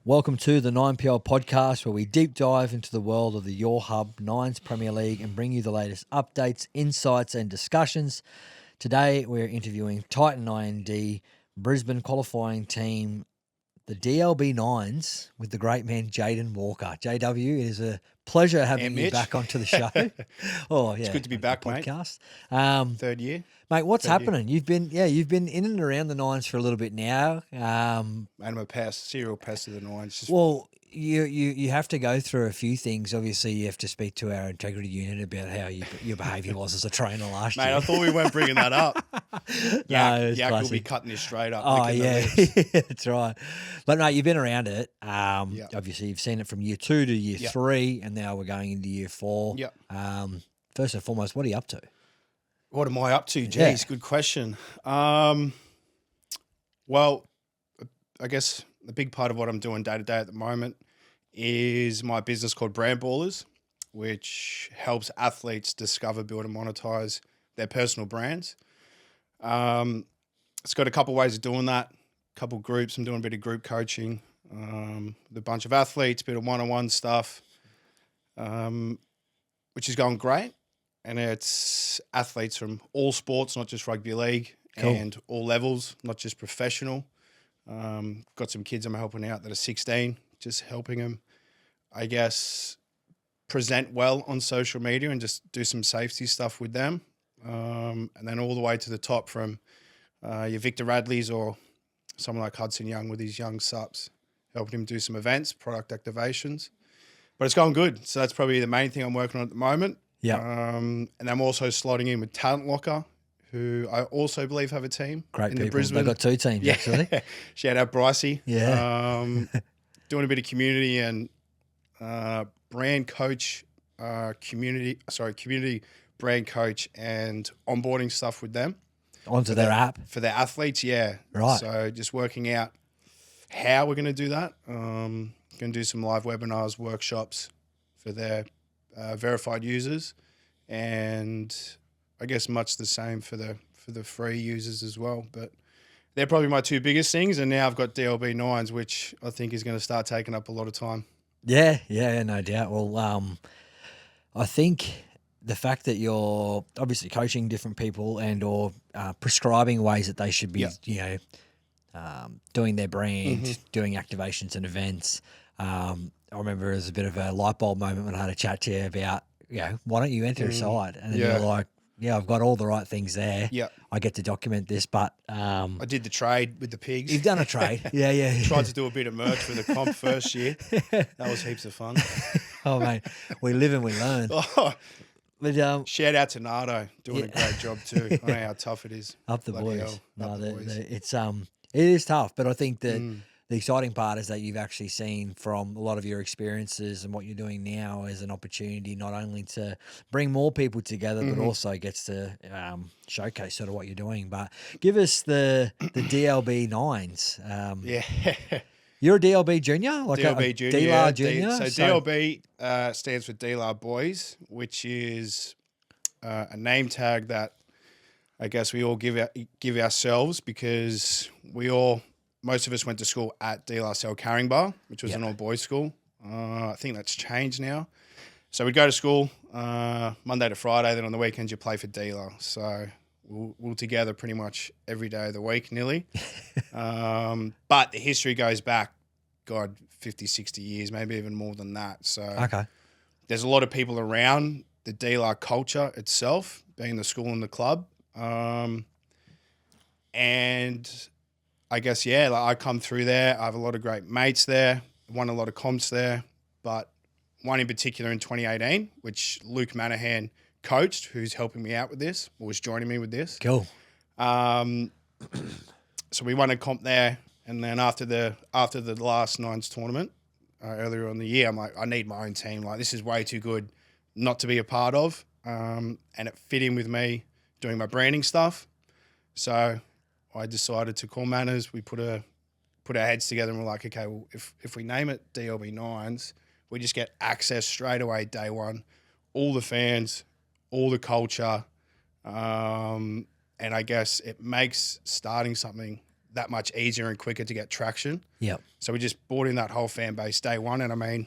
Welcome to the 9PL podcast, where we deep dive into the world of the Your Hub Nines Premier League and bring you the latest updates, insights, and discussions. Today, we're interviewing Titan IND Brisbane Qualifying Team, the DLB Nines, with the great man Jayden Walker. JW, it is a pleasure having you back onto the show. Oh, yeah, it's good to be back, podcast. Third year, mate. What's Third happening? You've been in and around the Nines for a little bit now. And I'm a serial pest of the Nines. Well, you have to go through a few things. Obviously, you have to speak to our integrity unit about how your behaviour was as a trainer last year. Mate, I thought we weren't bringing that up. Yak will be cutting this straight up. Oh, yeah, that's right. But, mate, you've been around it. Obviously, you've seen it from year 2 to year 3, and now we're going into year 4. Yep. First and foremost, what are you up to? What am I up to? Jeez, good question. Well, I guess a big part of what I'm doing day to day at the moment is my business called Brand Ballers, which helps athletes discover, build, and monetize their personal brands. It's got a couple ways of doing that. A couple groups. I'm doing a bit of group coaching with a bunch of athletes, a bit of one-on-one stuff, which is going great. And it's athletes from all sports, not just rugby league, and all levels, not just professional. Got some kids I'm helping out that are 16, just helping them, I guess, present well on social media and just do some safety stuff with them. And then all the way to the top from your Victor Radleys or someone like Hudson Young with his young subs, helping him do some events, product activations. But it's going good. So that's probably the main thing I'm working on at the moment. Yeah. And I'm also slotting in with Titan Locker, who I also believe have a team. Great in people. The Brisbane. They've got 2 teams, actually. Shout out Brycey. Yeah. Doing a bit of community and brand coach, community brand coach and onboarding stuff with them. Onto their app? For their athletes, yeah. Right. So just working out how we're going to do that. Going to do some live webinars, workshops for their verified users, and I guess much the same for the free users as well. But they're probably my 2 biggest things, and now I've got DLB Nines, which I think is going to start taking up a lot of time. Yeah, no doubt. Well, I think the fact that you're obviously coaching different people and or prescribing ways that they should be, doing their brand, doing activations and events. I remember it was a bit of a light bulb moment when I had a chat to you about, why don't you enter a side? And then you're like, I've got all the right things there. Yeah. I get to document this, but I did the trade with the pigs. You've done a trade. Yeah. Tried to do a bit of merch for the comp first year. That was heaps of fun. Oh, mate, we live and we learn. But shout out to Nardo, doing a great job too. I know how tough it is. Up the Bloody boys. hell. Up the boys. It is tough, but I think that the exciting part is that you've actually seen from a lot of your experiences and what you're doing now as an opportunity not only to bring more people together, but also gets to showcase sort of what you're doing. But give us the DLB Nines. You're a DLB junior? Like DLB a junior. DLR junior? So DLB stands for DLR Boys, which is a name tag that I guess we all give ourselves because most of us went to school at DLR Cell Carringbar, which was an all-boys school. I think that's changed now. So we'd go to school Monday to Friday, then on the weekends you play for DLR. So we're together pretty much every day of the week, nearly. But the history goes back, 50, 60 years, maybe even more than that. So there's a lot of people around the DLR culture itself, being the school and the club. And I guess, I come through there. I have a lot of great mates there, won a lot of comps there, but one in particular in 2018, which Luke Manahan coached, who's helping me out with this, or was joining me with this. Cool. So we won a comp there, and then after the last Nines tournament earlier in the year, I'm like, I need my own team. Like, this is way too good not to be a part of, and it fit in with me doing my branding stuff. So I decided to call Manners. We put our heads together and we're like, okay, well, if we name it DLB Nines, we just get access straight away day one, all the fans, all the culture, and I guess it makes starting something that much easier and quicker to get traction. Yep. So we just brought in that whole fan base day one. And I mean,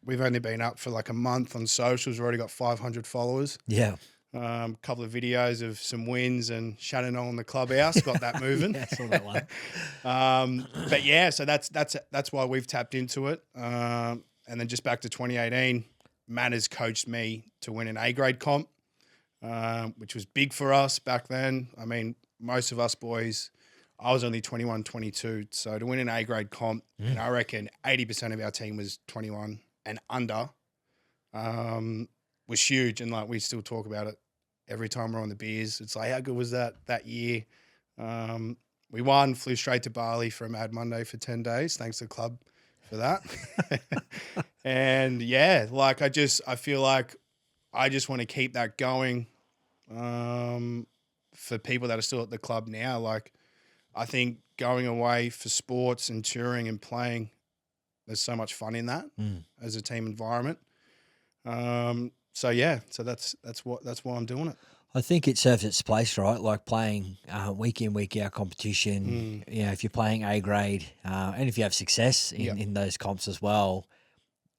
we've only been up for like a month on socials. We've already got 500 followers. Yeah. Couple of videos of some wins and Shannon on the clubhouse got that moving. Yeah, I saw that one. But yeah, so that's why we've tapped into it. And then just back to 2018, Matt has coached me to win an A grade comp, which was big for us back then. I mean, most of us boys, I was only 21, 22. So to win an A grade comp, and I reckon 80% of our team was 21 and under, was huge. And like, we still talk about it every time we're on the beers. It's like, how good was that year? We won, flew straight to Bali for a Mad Monday for 10 days. Thanks to the club for that. And yeah, like I feel like I just want to keep that going. For people that are still at the club now, like I think going away for sports and touring and playing, there's so much fun in that as a team environment. So yeah, so that's why I'm doing it. I think it serves its place, right? Like playing week in, week out competition. You know, if you're playing A grade, and if you have success in those comps as well,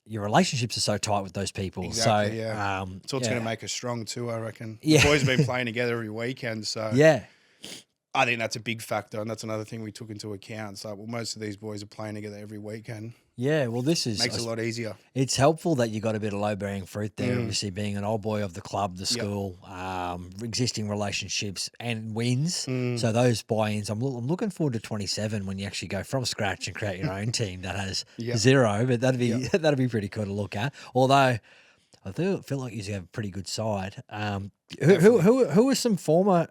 your relationships are so tight with those people. Exactly, so yeah. It's what's going to make us strong too, I reckon. Yeah. The boys have been playing together every weekend, so yeah. I think that's a big factor, and that's another thing we took into account. So, well, most of these boys are playing together every weekend. Yeah, well, this makes it a lot easier. It's helpful that you got a bit of low-bearing fruit there, obviously being an old boy of the club, the school, existing relationships and wins. So those buy-ins, I'm looking forward to 27 when you actually go from scratch and create your own team that has zero, but that'd be pretty cool to look at. Although I feel like you have a pretty good side. Who are some former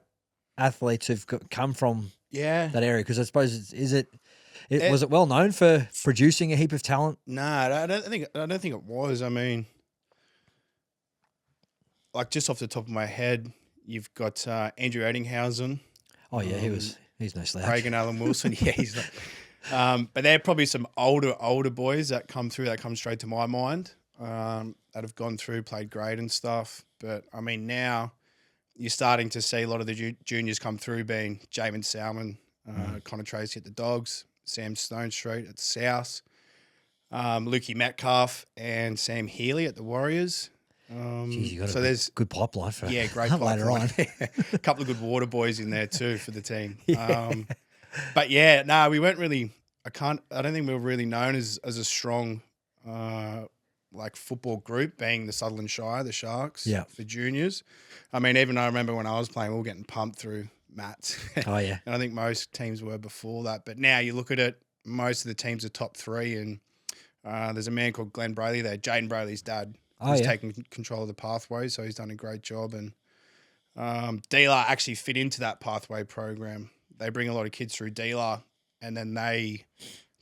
athletes who've come from that area? Because I suppose was it well known for producing a heap of talent? Nah, I don't think it was. I mean, like just off the top of my head, you've got Andrew Eddinghausen. Oh yeah, he's no slouch. Reagan Allen Wilson. Yeah, he's not. But they're probably some older boys that come through. That come straight to my mind. That have gone through, played great and stuff. But I mean, now you're starting to see a lot of the juniors come through, being Jamin Salmon, Connor Tracy at the Dogs, Sam Stone Street at the South, Lukey Metcalf and Sam Healy at the Warriors. Jeez, you got so there's good pipeline for great pipeline later on. A couple of good water boys in there too for the team. But yeah, no, we weren't really. I don't think we were really known as a strong like football group, being the Sutherland Shire, the Sharks, for juniors. I mean, even I remember when I was playing, we were getting pumped through mats. Oh yeah, and I think most teams were before that. But now you look at it, most of the teams are top three, and there's a man called Glenn Brayley there, Jayden Brayley's dad, who's taken control of the pathway, so he's done a great job. And DLR actually fit into that pathway program. They bring a lot of kids through DLR, and then they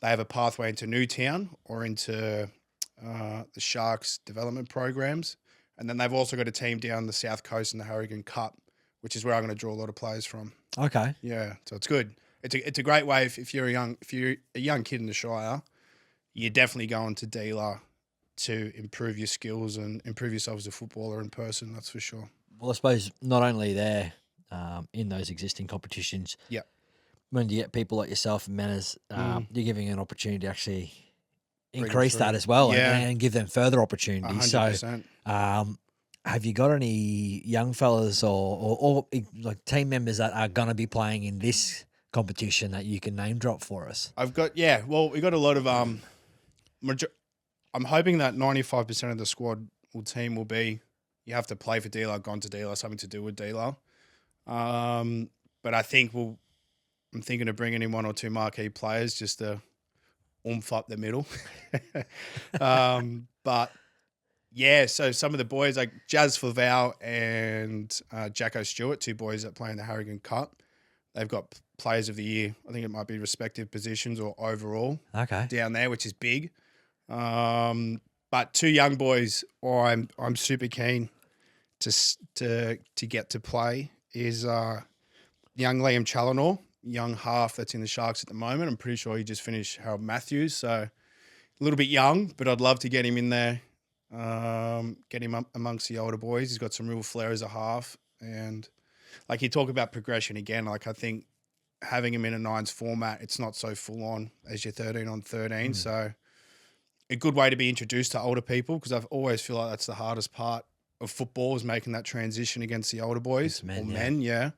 have a pathway into Newtown or into the Sharks development programs. And then they've also got a team down the South Coast in the Harrigan Cup, which is where I'm going to draw a lot of players from. Okay. Yeah, so it's good. It's a great way if you're a young kid in the Shire, you're definitely going to DLR to improve your skills and improve yourself as a footballer in person. That's for sure. Well, I suppose not only there in those existing competitions. Yeah. When you get people like yourself and Manners, you're giving an opportunity to actually increase that as well and give them further opportunities. 100%. So, have you got any young fellas or like team members that are going to be playing in this competition that you can name drop for us? I've got, well, we got a lot of, I'm hoping that 95% of the squad or team will be, you have to play for DLR, gone to DLR, something to do with DLR. But I think I'm thinking of bringing in one or two marquee players just to oomph up the middle. But yeah, so some of the boys like Jazz Flaval and Jacko Stewart, two boys that play in the Harrigan Cup, they've got players of the year. I think it might be respective positions or overall down there, which is big. But two young boys, I'm super keen to get to play is young Liam Challinor, young half that's in the Sharks at the moment. I'm pretty sure he just finished Harold Matthews, so a little bit young, but I'd love to get him in there, get him up amongst the older boys. He's got some real flair as a half, and like you talk about progression again, like I think having them in a nines format, it's not so full on as your 13 on 13. So a good way to be introduced to older people, because I've always feel like that's the hardest part of football, is making that transition against the older boys men, or men. Yeah.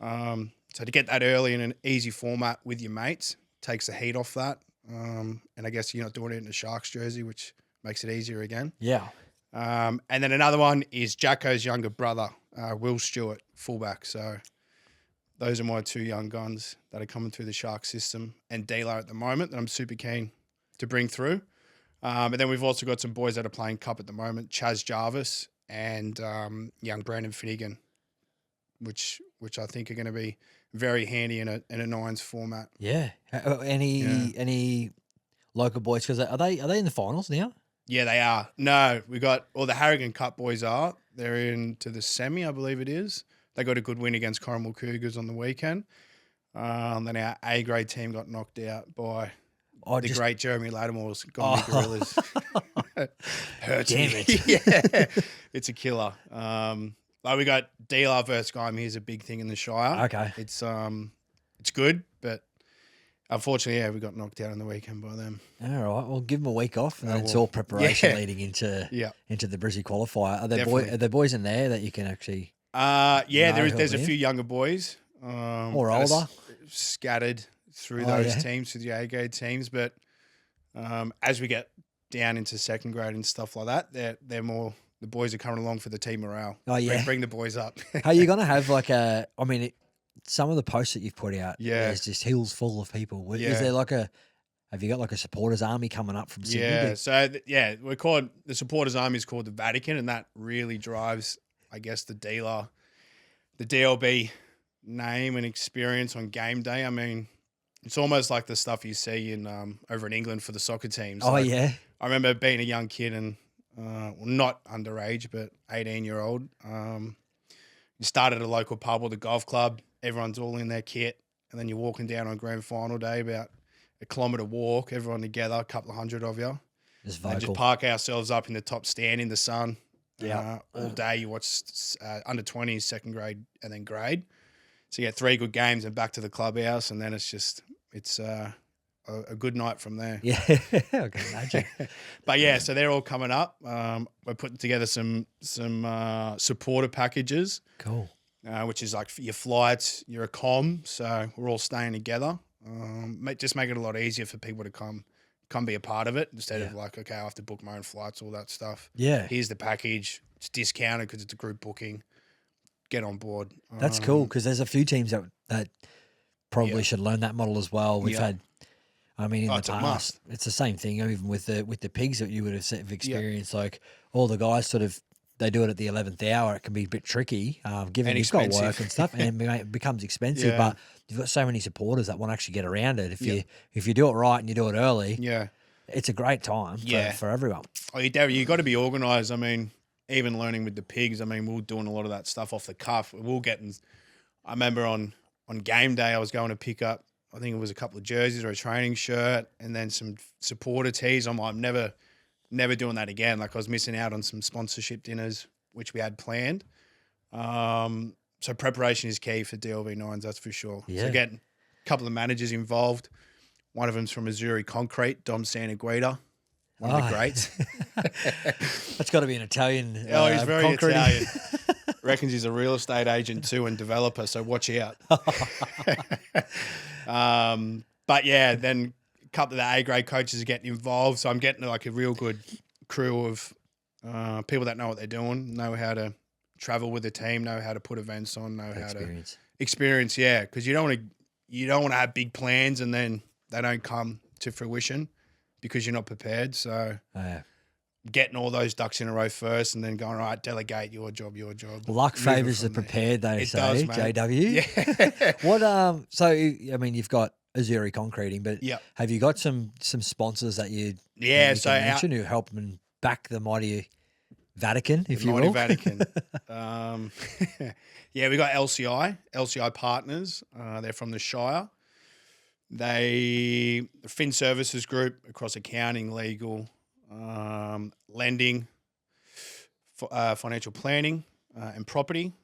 So to get that early in an easy format with your mates takes the heat off that. And I guess you're not doing it in a Sharks jersey, which makes it easier again. Yeah. And then another one is Jacko's younger brother, Will Stewart, fullback. So those are my two young guns that are coming through the Sharks system and D'Lo at the moment that I'm super keen to bring through. And then we've also got some boys that are playing cup at the moment, Chaz Jarvis and young Brandon Finnegan, which I think are going to be very handy in a nines format. Yeah. Any local boys? Because are they in the finals now? Yeah, they are. No, the Harrigan Cup boys are. They're into the semi, I believe it is. They got a good win against Corrimal Cougars on the weekend. Then our A grade team got knocked out by the great Jeremy Lattimore's Gombe Gorillas. Hurts Damn me. it. Yeah, it's a killer. We got DLR versus Guy. Here's a big thing in the Shire. Okay. It's good, but unfortunately, we got knocked out on the weekend by them. All right. Well, give them a week off, and then it's all preparation leading into the Brisbane qualifier. Are there boys in there that you can actually? There's a few younger boys. Or older, scattered through those teams, through the A grade teams. But as we get down into second grade and stuff like that, they're more. The boys are coming along for the team morale. Oh yeah, bring the boys up. Are you gonna have some of the posts that you've put out? Yeah, there's just hills full of people. Is there have you got like a supporters army coming up from Sydney? Yeah, we're called the supporters army is called the Vatican, and that really drives, I guess, the DLB name and experience on game day. I mean, it's almost like the stuff you see in over in England for the soccer teams. I remember being a young kid and not underage, but 18-year-old. You start at a local pub or the golf club. Everyone's all in their kit, and then you're walking down on grand final day, about a kilometre walk, everyone together, a couple of hundred of you. Just park ourselves up in the top stand in the sun. All day you watch under 20s, second grade, and then grade. So you get 3 good games and back to the clubhouse, and then it's a good night from there. Yeah, I can imagine. But so they're all coming up. We're putting together some supporter packages. Cool. Which is like your flights, your comm. So we're all staying together. Just make it a lot easier for people to come be a part of it instead of like, okay, I have to book my own flights, all that stuff. Yeah. Here's the package. It's discounted because it's a group booking. Get on board. That's cool, because there's a few teams that probably should learn that model as well. We've had, in the past, it's the same thing. Even with the pigs that you would have experienced, like all the guys they do it at the 11th hour. It can be a bit tricky, given you've got work and stuff, and it becomes expensive. But you've got so many supporters that want to actually get around it. If you do it right and you do it early, it's a great time for everyone. Oh, you got to be organised. I mean, even learning with the pigs. I mean, we were doing a lot of that stuff off the cuff. I remember on game day, I was going to pick up, I think it was a couple of jerseys or a training shirt, and then some supporter tees. I'm never doing that again. Like, I was missing out on some sponsorship dinners, which we had planned. So preparation is key for DLV Nines, that's for sure. Yeah. So getting a couple of managers involved. One of them's from Missouri Concrete, Dom Santaguida, one of the greats. That's got to be an Italian. He's very concrete. Italian. Reckons he's a real estate agent too and developer, so watch out. Then a couple of the A-grade coaches are getting involved, so I'm getting like a real good crew of people that know what they're doing, know how to travel with the team, know how to put events on, know how to experience. Yeah, because you don't want to have big plans and then they don't come to fruition because you're not prepared. So getting all those ducks in a row first and then going, all right, delegate your job. Luck favours the prepared, they say, JW. Yeah. What you've got Azuri Concreting, but have you got some sponsors that you mention who help and back the mighty Vatican, if you will? Vatican. We got LCI Partners. They're from the Shire. They Fin Services Group across accounting, legal, lending, financial planning, and property.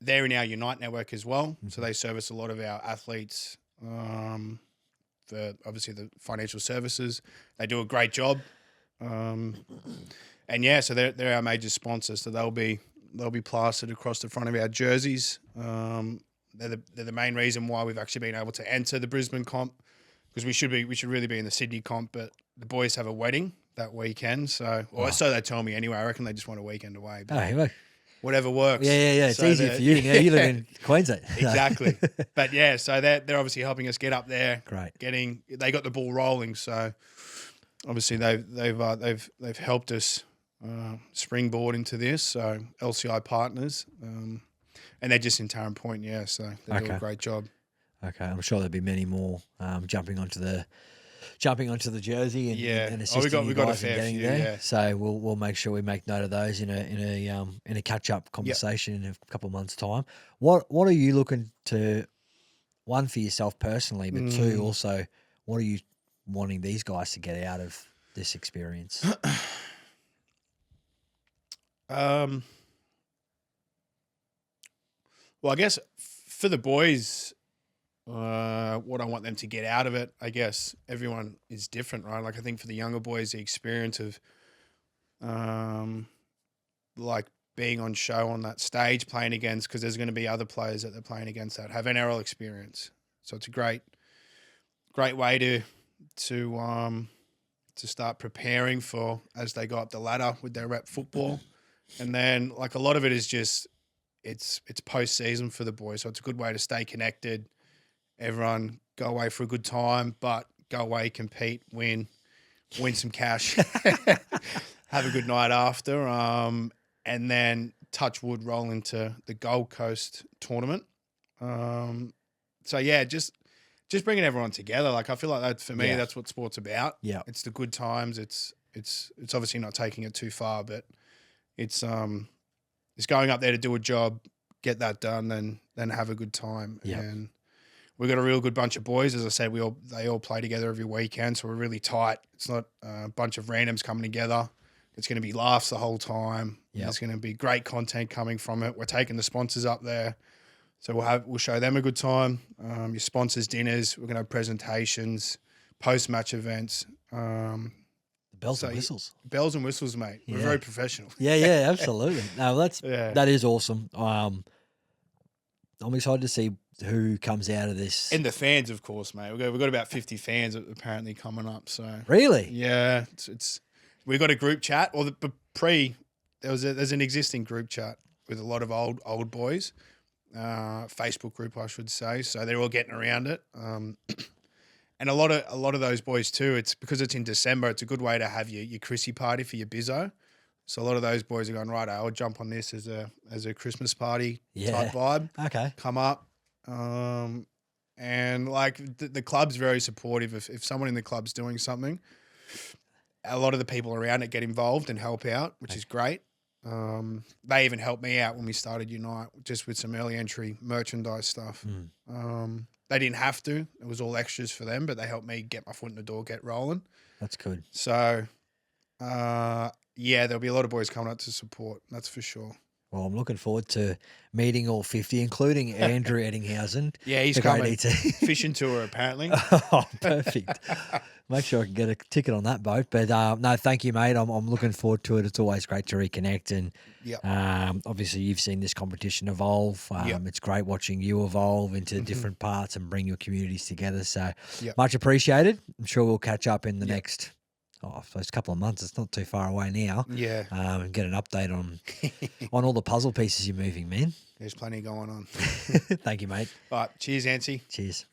they're in our Unite network as well. So they service a lot of our athletes for obviously the financial services. They do a great job. And yeah, so they're our major sponsors. So they'll be plastered across the front of our jerseys. They're the main reason why we've actually been able to enter the Brisbane comp, because we should really be in the Sydney comp, but the boys have a wedding that weekend. So, so they tell me anyway. I reckon they just want a weekend away. But whatever works. Yeah. It's easier for you now. You live in Queensland. Exactly. But yeah, so they're obviously helping us get up there. Great. They got the ball rolling. So obviously they've helped us springboard into this. So LCI partners, and they're just in Tarrant Point. Yeah, so they do a great job. Okay, I'm sure there'll be many more jumping onto the jersey and assisting you guys in getting there. Yeah. So we'll make sure we make note of those in a catch up conversation in a couple of months' time. What are you looking to, one, for yourself personally, but two, also what are you wanting these guys to get out of this experience? Well, I guess for the boys, what I want them to get out of it, I guess everyone is different, right? Like I think for the younger boys, the experience of like being on show on that stage playing against, because there's going to be other players that they're playing against that have NRL experience. So it's a great way to start preparing for as they go up the ladder with their rep football. And then like a lot of it is just it's post-season for the boys. So it's a good way to stay connected. Everyone go away for a good time, but go away, compete, win some cash, have a good night after, and then touch wood, roll into the Gold Coast tournament. So yeah, just bringing everyone together. Like I feel like that for me, that's what sport's about. Yeah, it's the good times. It's obviously not taking it too far, but it's going up there to do a job, get that done, then have a good time. Yeah. And we've got a real good bunch of boys. As I said, they all play together every weekend, so we're really tight. It's not a bunch of randoms coming together. It's going to be laughs the whole time. Yep. There's going to be great content coming from it. We're taking the sponsors up there, so we'll show them a good time. Your sponsors' dinners. We're going to have presentations, post-match events. Bells and whistles. Bells and whistles, mate. We're very professional. Yeah, absolutely. No, that is awesome. I'm excited to see who comes out of this. And the fans, of course, mate. We've got about 50 fans apparently coming up. So really, yeah, we've got a group chat. Or there's an existing group chat with a lot of old boys, Facebook group, I should say. So they're all getting around it. And a lot of those boys too. It's because it's in December. It's a good way to have your Chrissy party for your bizzo. So a lot of those boys are going, right, I'll jump on this as a Christmas party type vibe. Okay, come up. And like the club's very supportive. If someone in the club's doing something, a lot of the people around it get involved and help out, which is great. They even helped me out when we started Unite, just with some early entry merchandise stuff. They didn't have to. It was all extras for them, but they helped me get my foot in the door, get rolling. That's good. So, there'll be a lot of boys coming up to support. That's for sure. Well, I'm looking forward to meeting all 50, including Andrew Eddinghausen. Yeah, he's coming. Fishing tour, apparently. Oh, perfect. Make sure I can get a ticket on that boat. But no, thank you, mate. I'm looking forward to it. It's always great to reconnect. And obviously you've seen this competition evolve. It's great watching you evolve into different parts and bring your communities together. So much appreciated. I'm sure we'll catch up in the next... I suppose a couple of months. It's not too far away now. Yeah. And get an update on all the puzzle pieces you're moving, man. There's plenty going on. Thank you, mate. All right. Cheers, Ancy. Cheers.